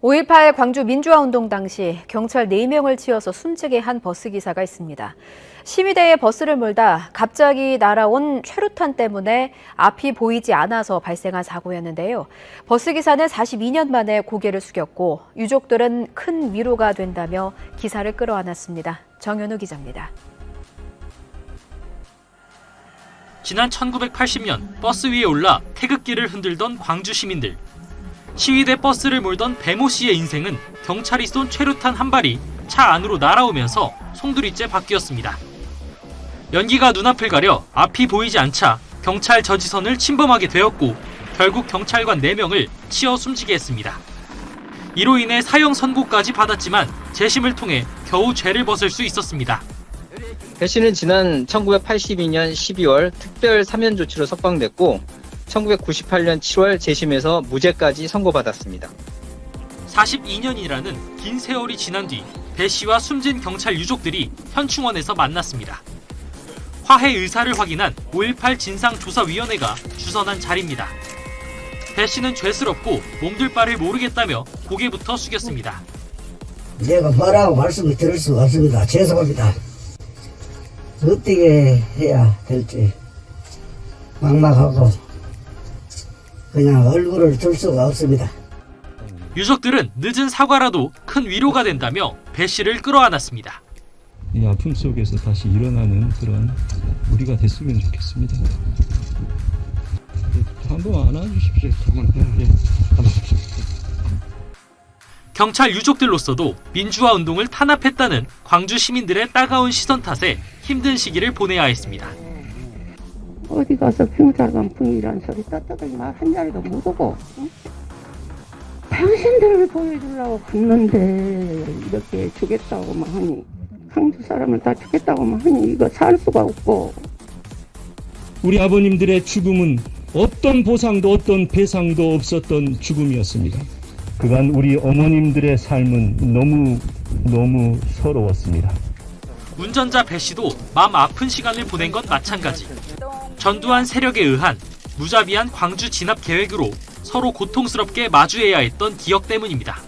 5.18 광주 민주화운동 당시 경찰 4명을 치어서 숨지게 한 버스기사가 있습니다. 시위대에 버스를 몰다 갑자기 날아온 최루탄 때문에 앞이 보이지 않아서 발생한 사고였는데요. 버스기사는 42년 만에 고개를 숙였고 유족들은 큰 위로가 된다며 기사를 끌어안았습니다. 정현우 기자입니다. 지난 1980년 버스 위에 올라 태극기를 흔들던 광주 시민들. 시위대 버스를 몰던 배모 씨의 인생은 경찰이 쏜 최루탄 한 발이 차 안으로 날아오면서 송두리째 바뀌었습니다. 연기가 눈앞을 가려 앞이 보이지 않자 경찰 저지선을 침범하게 되었고 결국 경찰관 4명을 치어 숨지게 했습니다. 이로 인해 사형 선고까지 받았지만 재심을 통해 겨우 죄를 벗을 수 있었습니다. 배 씨는 지난 1982년 12월 특별 사면 조치로 석방됐고 1998년 7월 재심에서 무죄까지 선고받았습니다. 42년이라는 긴 세월이 지난 뒤 배 씨와 숨진 경찰 유족들이 현충원에서 만났습니다. 화해 의사를 확인한 5.18 진상조사위원회가 주선한 자리입니다. 배 씨는 죄스럽고 몸둘 바를 모르겠다며 고개부터 숙였습니다. 제가 뭐라고 말씀을 드릴 수가 없습니다. 죄송합니다. 어떻게 해야 될지 막막하고 그냥 얼굴을 들 수가 없습니다. 유족들은 늦은 사과라도 큰 위로가 된다며 배 씨를 끌어안았습니다. 이 아픔 속에서 다시 일어나는 그런 우리가 됐으면 좋겠습니다. 한번 안아주십시오. 경찰 유족들로서도 민주화 운동을 탄압했다는 광주 시민들의 따가운 시선 탓에 힘든 시기를 보내야 했습니다. 어디 가서 경찰관 풍이란 소리 떳떳하게 말 한 자리도 못 오고 당신들을 보여주려고 갔는데 이렇게 주겠다고만 하니 광주 사람을 다 죽겠다고만 하니 이거 살 수가 없고 우리 아버님들의 죽음은 어떤 보상도 어떤 배상도 없었던 죽음이었습니다. 그간 우리 어머님들의 삶은 너무 서러웠습니다. 운전자 배 씨도 마음 아픈 시간을 보낸 건 마찬가지. 전두환 세력에 의한 무자비한 광주 진압 계획으로 서로 고통스럽게 마주해야 했던 기억 때문입니다.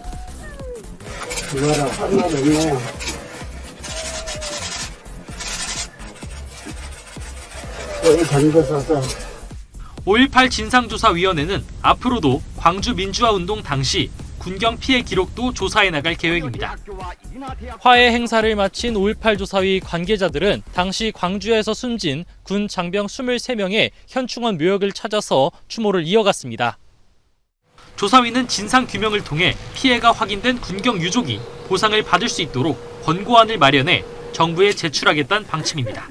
뭐라고 한 말도 없네요. 이 잠들어서 5.18 진상조사위원회는 앞으로도 광주 민주화운동 당시 군경 피해 기록도 조사해 나갈 계획입니다. 화해 행사를 마친 5.18 조사위 관계자들은 당시 광주에서 숨진 군 장병 23명의 현충원 묘역을 찾아서 추모를 이어갔습니다. 조사위는 진상규명을 통해 피해가 확인된 군경 유족이 보상을 받을 수 있도록 권고안을 마련해 정부에 제출하겠다는 방침입니다.